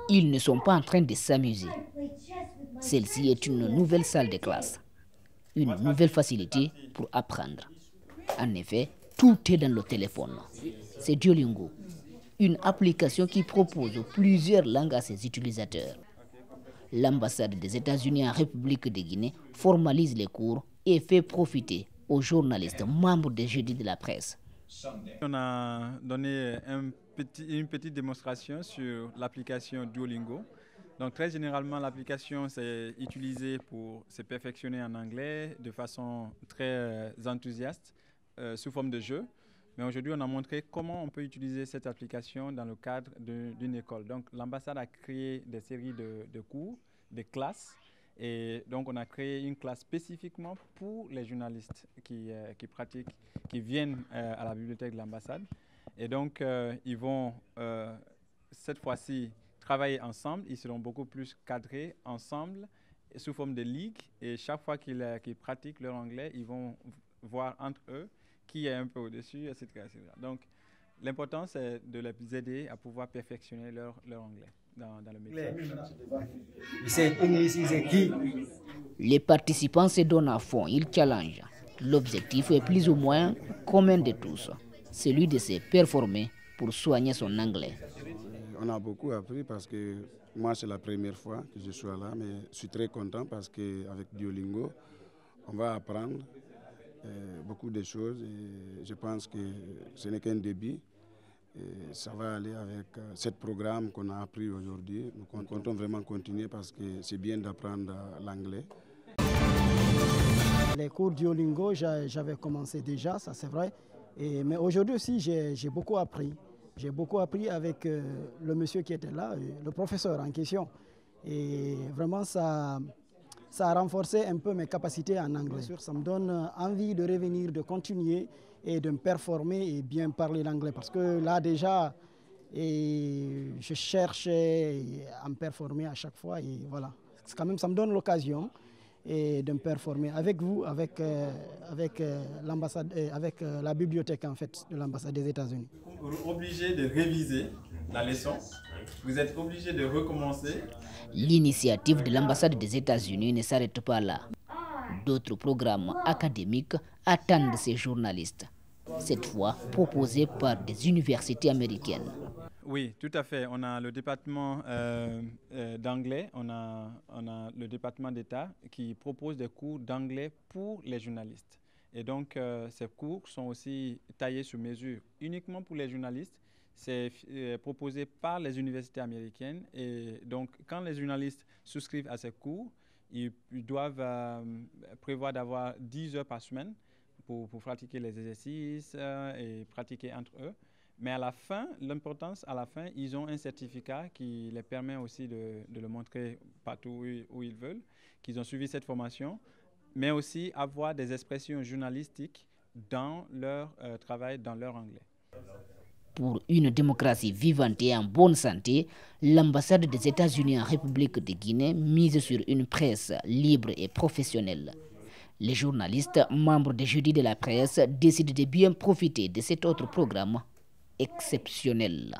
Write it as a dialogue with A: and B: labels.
A: Ils ne sont pas en train de s'amuser. Celle-ci est une nouvelle salle de classe, une nouvelle facilité pour apprendre. En effet, tout est dans le téléphone. C'est Duolingo, une application qui propose plusieurs langues à ses utilisateurs. L'ambassade des États-Unis en République de Guinée formalise les cours et fait profiter aux journalistes membres des jeudis de la presse.
B: On a donné une petite démonstration sur l'application Duolingo. Donc très généralement, l'application c'est utilisée pour se perfectionner en anglais de façon très enthousiaste, sous forme de jeu. Mais aujourd'hui, on a montré comment on peut utiliser cette application dans le cadre d'une école. Donc l'ambassade a créé des séries de cours, des classes. Et donc on a créé une classe spécifiquement pour les journalistes qui pratiquent, qui viennent à la bibliothèque de l'ambassade. Et donc ils vont cette fois-ci travailler ensemble, ils seront beaucoup plus cadrés ensemble sous forme de ligue. Et chaque fois qu'ils pratiquent leur anglais, ils vont voir entre eux qui est un peu au-dessus, etc., etc. Donc l'important c'est de les aider à pouvoir perfectionner leur anglais dans le métier.
A: Les participants se donnent à fond, ils challengent. L'objectif est plus ou moins commun de tous, celui de se performer pour soigner son anglais.
C: On a beaucoup appris parce que moi c'est la première fois que je suis là, mais je suis très content parce qu'avec Duolingo, on va apprendre beaucoup de choses et je pense que ce n'est qu'un début. Et ça va aller avec ce programme qu'on a appris aujourd'hui. Nous comptons vraiment continuer parce que c'est bien d'apprendre l'anglais.
D: Les cours Duolingo, j'avais commencé déjà, ça c'est vrai. Mais aujourd'hui aussi, j'ai beaucoup appris. J'ai beaucoup appris avec le monsieur qui était là, le professeur en question. Et vraiment, ça a renforcé un peu mes capacités en anglais. Ça me donne envie de revenir, de continuer et de me performer et bien parler l'anglais. Parce que là déjà, je cherche à me performer à chaque fois. Et voilà, quand même, ça me donne l'occasion de me performer avec vous, avec l'ambassade, avec la bibliothèque en fait de l'ambassade des États-Unis.
B: Vous êtes obligé de réviser la leçon, vous êtes obligé de recommencer.
A: L'initiative de l'ambassade des États-Unis ne s'arrête pas là. D'autres programmes académiques attendent ces journalistes, cette fois proposés par des universités américaines.
B: Oui, tout à fait. On a le département d'anglais, on a le département d'État qui propose des cours d'anglais pour les journalistes. Et donc, ces cours sont aussi taillés sur mesure uniquement pour les journalistes. C'est proposé par les universités américaines. Et donc, quand les journalistes souscrivent à ces cours, ils doivent prévoir d'avoir 10 heures par semaine pour pratiquer les exercices et pratiquer entre eux. Mais à la fin, l'importance, à la fin, ils ont un certificat qui les permet aussi de le montrer partout où ils veulent, qu'ils ont suivi cette formation, mais aussi avoir des expressions journalistiques dans leur travail, dans leur anglais.
A: Pour une démocratie vivante et en bonne santé, l'ambassade des États-Unis en République de Guinée mise sur une presse libre et professionnelle. Les journalistes, membres des jeudis de la presse, décident de bien profiter de cet autre programme exceptionnel.